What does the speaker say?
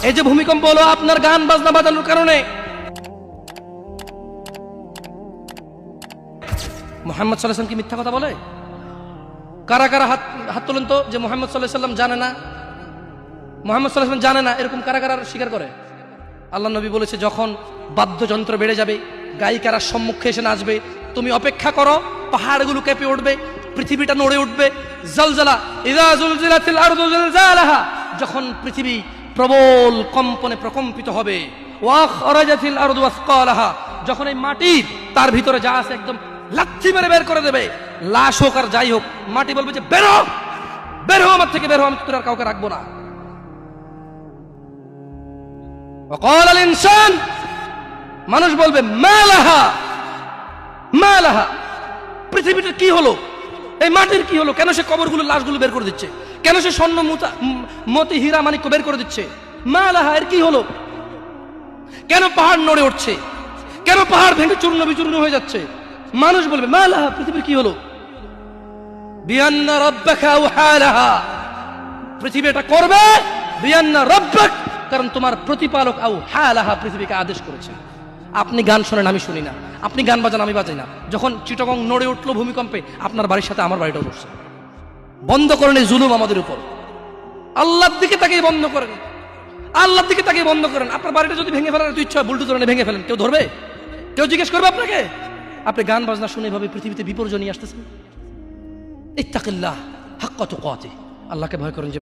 এই যে ভূমিকম্প হলো আপনার গান বাজনা বাজানোর কারণে। মুহাম্মদ সাল্লাল্লাহু আলাইহি ওয়াসাল্লাম কি মিথ্যা কথা বলে? কারা কারা হাত তোলেন তো যে মুহাম্মদ সাল্লাল্লাহু আলাইহি ওয়াসাল্লাম জানে না, মুহাম্মদ সাল্লাল্লাহু আলাইহি ওয়াসাল্লাম জানে না, এরকম কারা কারা স্বীকার করে? আল্লাহ নবী বলেছে, যখন বাদ্যযন্ত্র বেড়ে যাবে, গায়িকারা সম্মুখে এসে নাচবে, তুমি অপেক্ষা করো, পাহাড়গুলো কেঁপে উঠবে, পৃথিবীটা নড়ে উঠবে। জালজালা ইযা যুলজিলাতিল আরদু জিলজালাহা, যখন পৃথিবী প্রবল কম্পনে প্রকম্পিত হবে। ওয়া খরাজাতিল আরদু আসকালাহা, যখন এই মাটি তার ভিতরে যা আছে একদম লাথি মেরে বের করে দেবে, লাশ হোক আর যাই হোক, মাটি বলবে যে বের হও, বের হও আমার থেকে, বের হও, আমি তোর আর কাউকে রাখবো না। وقال الانسان, মানুষ বলবে মালাহা মালাহা, পৃথিবীটা কি হলো, এই মাটির কি হলো, কেন সে কবরগুলো লাশগুলো বের করে দিচ্ছে, কেন সে স্বর্ণ মতি হীরা মানিক্য বের করে দিচ্ছে, মালাহা, এর কি হলো, কেন পাহাড় নড়ে উঠছে, কেন পাহাড় ভেঙে চূর্ণ বিচূর্ণ হয়ে যাচ্ছে। মানুষ বলবে মালাহা, পৃথিবীর কি হলো, বিআন্না রাব্বাকা আওহালাহা, পৃথিবী এটা করবে, বিআন্না রাব্বাক, কারণ তোমার প্রতিপালক আওহালাহা, পৃথিবীকে আদেশ করেছে। আপনি গান শোনেন, আমি শুনি না, আপনি গান বাজান, আমি বাজাই না। যখন চিটাগং নড়ে উঠলো ভূমিকম্পে, আপনার বাড়ির সাথে আমার বাড়িটাও নড়ছে। বন্ধ করেন এই জুলুম আমাদের উপর, আল্লাহর দিকে তাকিয়ে বন্ধ করেন, আল্লাহর দিকে তাকিয়ে বন্ধ করেন। আপনার বাড়িটা যদি ভেঙে ফেলার ইচ্ছা হয়, বুলডোজার এনে ভেঙে ফেলেন, কেউ ধরবে? কেউ জিজ্ঞেস করবে আপনাকে? আপনি গান বাজনা শুনে ভাবে পৃথিবীতে বিপর্যয় নিয়ে আসতেছেন। ইত্তাকিল্লাহ হাক্কা তুকাতিহ, আল্লাহকে ভয় করেন।